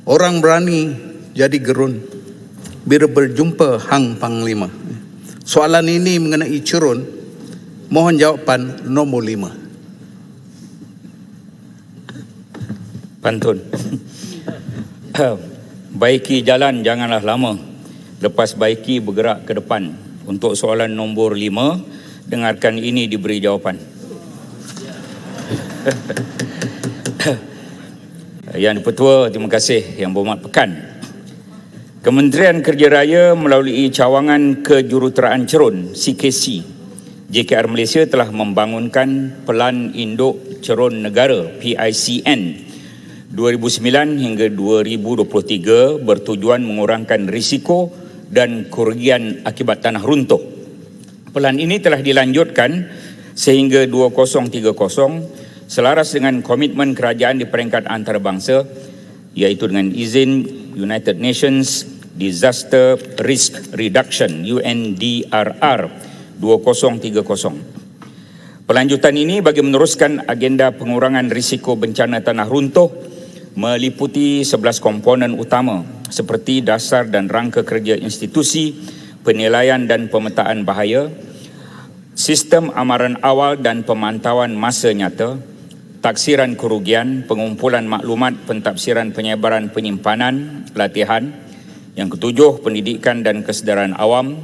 Orang berani jadi gerun bila berjumpa Hang Panglima. Soalan ini mengenai cerun, mohon jawapan nombor 5. Pantun. Baiki jalan janganlah lama, lepas baiki bergerak ke depan. Untuk soalan nombor 5, dengarkan ini diberi jawapan. Yang Dipertua, terima kasih. Yang Berhormat Pekan, Kementerian Kerja Raya melalui Cawangan Kejuruteraan Cerun CKC, JKR Malaysia telah membangunkan Pelan Induk Cerun Negara PICN 2009 hingga 2023 bertujuan mengurangkan risiko dan kerugian akibat tanah runtuh. Pelan ini telah dilanjutkan sehingga 2030 selaras dengan komitmen kerajaan di peringkat antarabangsa, iaitu dengan izin United Nations Disaster Risk Reduction UNDRR 2030. Pelanjutan ini bagi meneruskan agenda pengurangan risiko bencana tanah runtuh meliputi 11 komponen utama seperti dasar dan rangka kerja institusi, penilaian dan pemetaan bahaya, sistem amaran awal dan pemantauan masa nyata, taksiran kerugian, pengumpulan maklumat, pentafsiran, penyebaran, penyimpanan, latihan. Yang ketujuh, pendidikan dan kesedaran awam,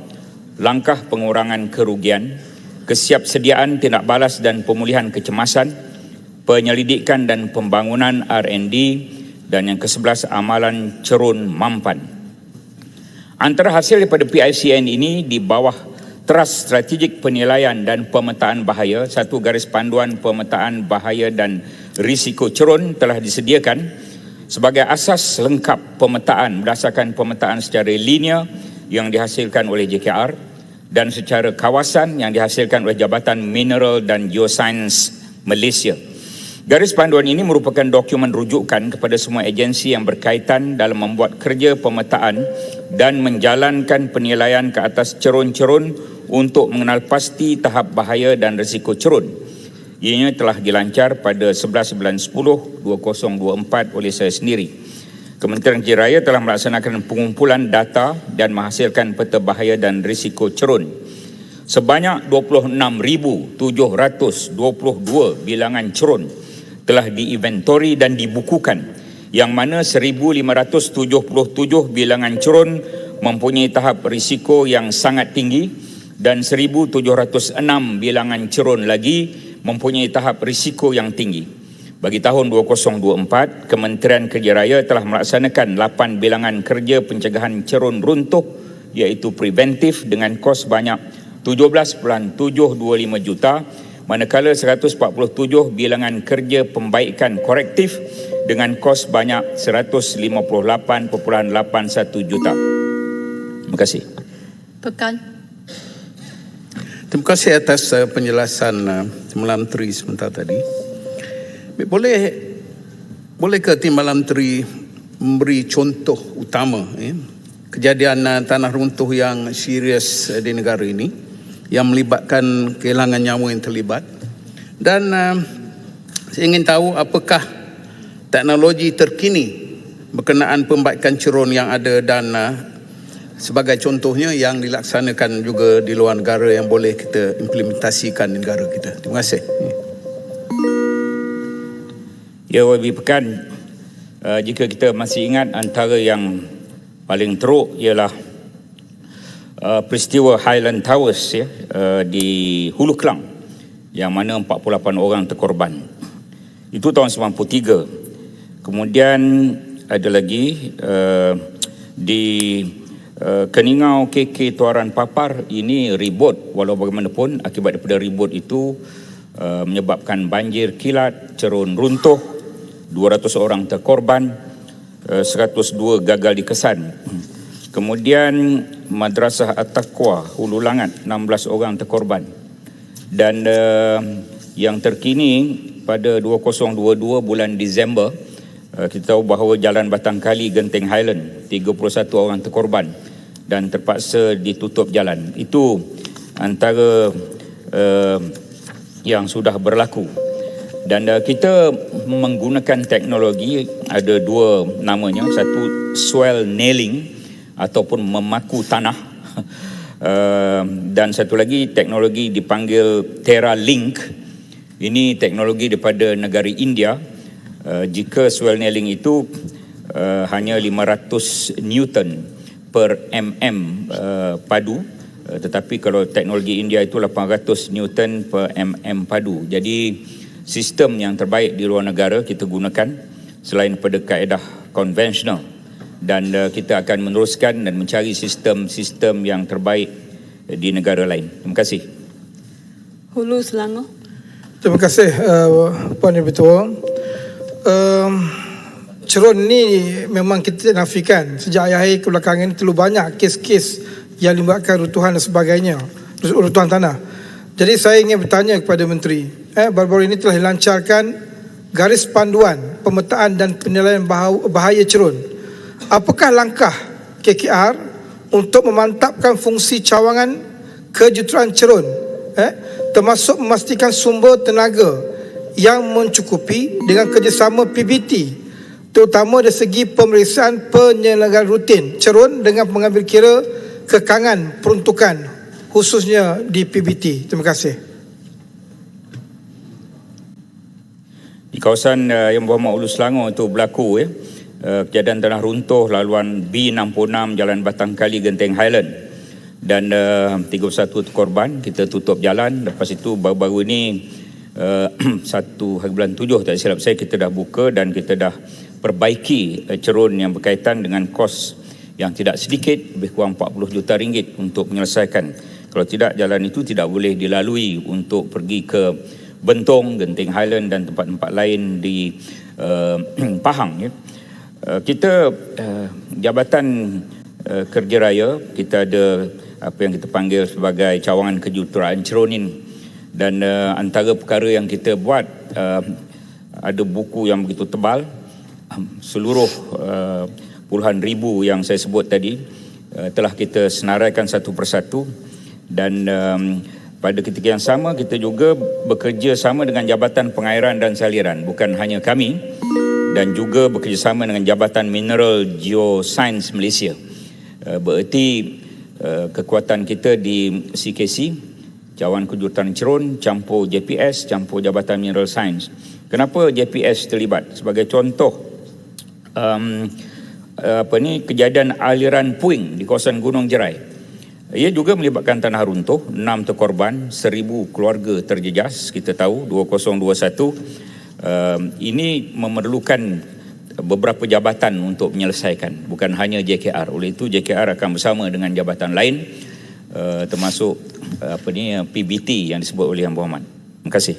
langkah pengurangan kerugian, kesiapsediaan tindak balas dan pemulihan kecemasan, penyelidikan dan pembangunan R&D, dan yang ke-11, amalan cerun mampan. Antara hasil daripada PICN ini di bawah teras strategik penilaian dan pemetaan bahaya, satu garis panduan pemetaan bahaya dan risiko cerun telah disediakan sebagai asas lengkap pemetaan berdasarkan pemetaan secara linear yang dihasilkan oleh JKR dan secara kawasan yang dihasilkan oleh Jabatan Mineral dan Geoscience Malaysia. Garis panduan ini merupakan dokumen rujukan kepada semua agensi yang berkaitan dalam membuat kerja pemetaan dan menjalankan penilaian ke atas cerun-cerun untuk mengenal pasti tahap bahaya dan risiko cerun. Ianya telah dilancar pada 11 bulan 10 2024 oleh saya sendiri. Kementerian Kerja Raya telah melaksanakan pengumpulan data dan menghasilkan peta bahaya dan risiko cerun. Sebanyak 26,722 bilangan cerun telah diinventori dan dibukukan, yang mana 1,577 bilangan cerun mempunyai tahap risiko yang sangat tinggi dan 1,706 bilangan cerun lagi mempunyai tahap risiko yang tinggi. Bagi tahun 2024, Kementerian Kerja Raya telah melaksanakan 8 bilangan kerja pencegahan cerun runtuh, iaitu preventif dengan kos banyak 17.725 juta, manakala 147 bilangan kerja pembaikan korektif dengan kos banyak 158.81 juta. Terima kasih. Pekan. Terima kasih atas penjelasan Timbalan Menteri sebentar tadi. Boleh ke Timbalan Menteri memberi contoh utama kejadian tanah runtuh yang serius di negara ini yang melibatkan kehilangan nyawa yang terlibat, dan saya ingin tahu apakah teknologi terkini berkenaan pembaikan cerun yang ada dan sebagai contohnya yang dilaksanakan juga di luar negara yang boleh kita implementasikan di negara kita. Terima kasih. Ya, YB Pekan, jika kita masih ingat, antara yang paling teruk ialah peristiwa Highland Towers di Hulu Kelang, yang mana 48 orang terkorban. Itu tahun 93. Kemudian ada lagi di Keningau KK Tuaran Papar, ini ribut. Walau bagaimanapun, akibat daripada ribut itu menyebabkan banjir kilat, cerun runtuh, 200 orang terkorban, 102 gagal dikesan. Kemudian Madrasah At-Taqwa Hulu Langat, 16 orang terkorban. Dan yang terkini pada 2022 bulan Disember, kita tahu bahawa Jalan Batang Kali Genting Highland, 31 orang terkorban dan terpaksa ditutup jalan. Itu antara yang sudah berlaku. Dan kita menggunakan teknologi, ada dua namanya, satu soil nailing ataupun memaku tanah, dan satu lagi teknologi dipanggil TerraLink. Ini teknologi daripada negara India. Jika soil nailing itu hanya 500 Newton per mm padu, tetapi kalau teknologi India itu 800 Newton per mm padu. Jadi sistem yang terbaik di luar negara kita gunakan selain pada kaedah konvensional, dan kita akan meneruskan dan mencari sistem-sistem yang terbaik di negara lain. Terima kasih. Hulu Selangor. Terima kasih Puan Yang Bertuah. Cerun ni memang kita nafikan. Sejak akhir kebelakangan ini terlalu banyak kes-kes yang melibatkan runtuhan dan sebagainya, runtuhan tanah. Jadi saya ingin bertanya kepada Menteri, baru-baru ini telah dilancarkan garis panduan pemetaan dan penilaian bahaya cerun. Apakah langkah KKR untuk memantapkan fungsi cawangan kejuruteraan cerun, termasuk memastikan sumber tenaga yang mencukupi dengan kerjasama PBT, terutama dari segi pemeriksaan penyelenggaraan rutin cerun dengan mengambil kira kekangan peruntukan khususnya di PBT. Terima kasih. Di kawasan Yang Berhormat Hulu Selangor itu berlaku kejadian tanah runtuh laluan B66 Jalan Batangkali Genting Highland, dan 31 korban. Kita tutup jalan. Lepas itu baru-baru ini 1 hari bulan 7 tak silap saya, kita dah buka dan kita dah perbaiki cerun yang berkaitan dengan kos yang tidak sedikit, lebih kurang 40 juta ringgit untuk menyelesaikan. Kalau tidak, jalan itu tidak boleh dilalui untuk pergi ke Bentong, Genting Highland dan tempat-tempat lain di Pahang. Kita Jabatan Kerja Raya, kita ada apa yang kita panggil sebagai cawangan kejuruteraan cerun ini, dan antara perkara yang kita buat, ada buku yang begitu tebal, seluruh puluhan ribu yang saya sebut tadi telah kita senaraikan satu persatu, dan pada ketika yang sama kita juga bekerja sama dengan Jabatan Pengairan dan Saliran, bukan hanya kami, dan juga bekerjasama dengan Jabatan Mineral Geoscience Malaysia. Bererti kekuatan kita di CKC, Cawangan Kejuruteraan Cerun, campur JPS, campur Jabatan Mineral Science. Kenapa JPS terlibat? Sebagai contoh, kejadian aliran puing di kawasan Gunung Jerai, ia juga melibatkan tanah runtuh, 6 terkorban, 1000 keluarga terjejas. Kita tahu 2021 ini memerlukan beberapa jabatan untuk menyelesaikan, bukan hanya JKR. Oleh itu JKR akan bersama dengan jabatan lain, termasuk PBT yang disebut oleh Yang Berhormat. Terima kasih.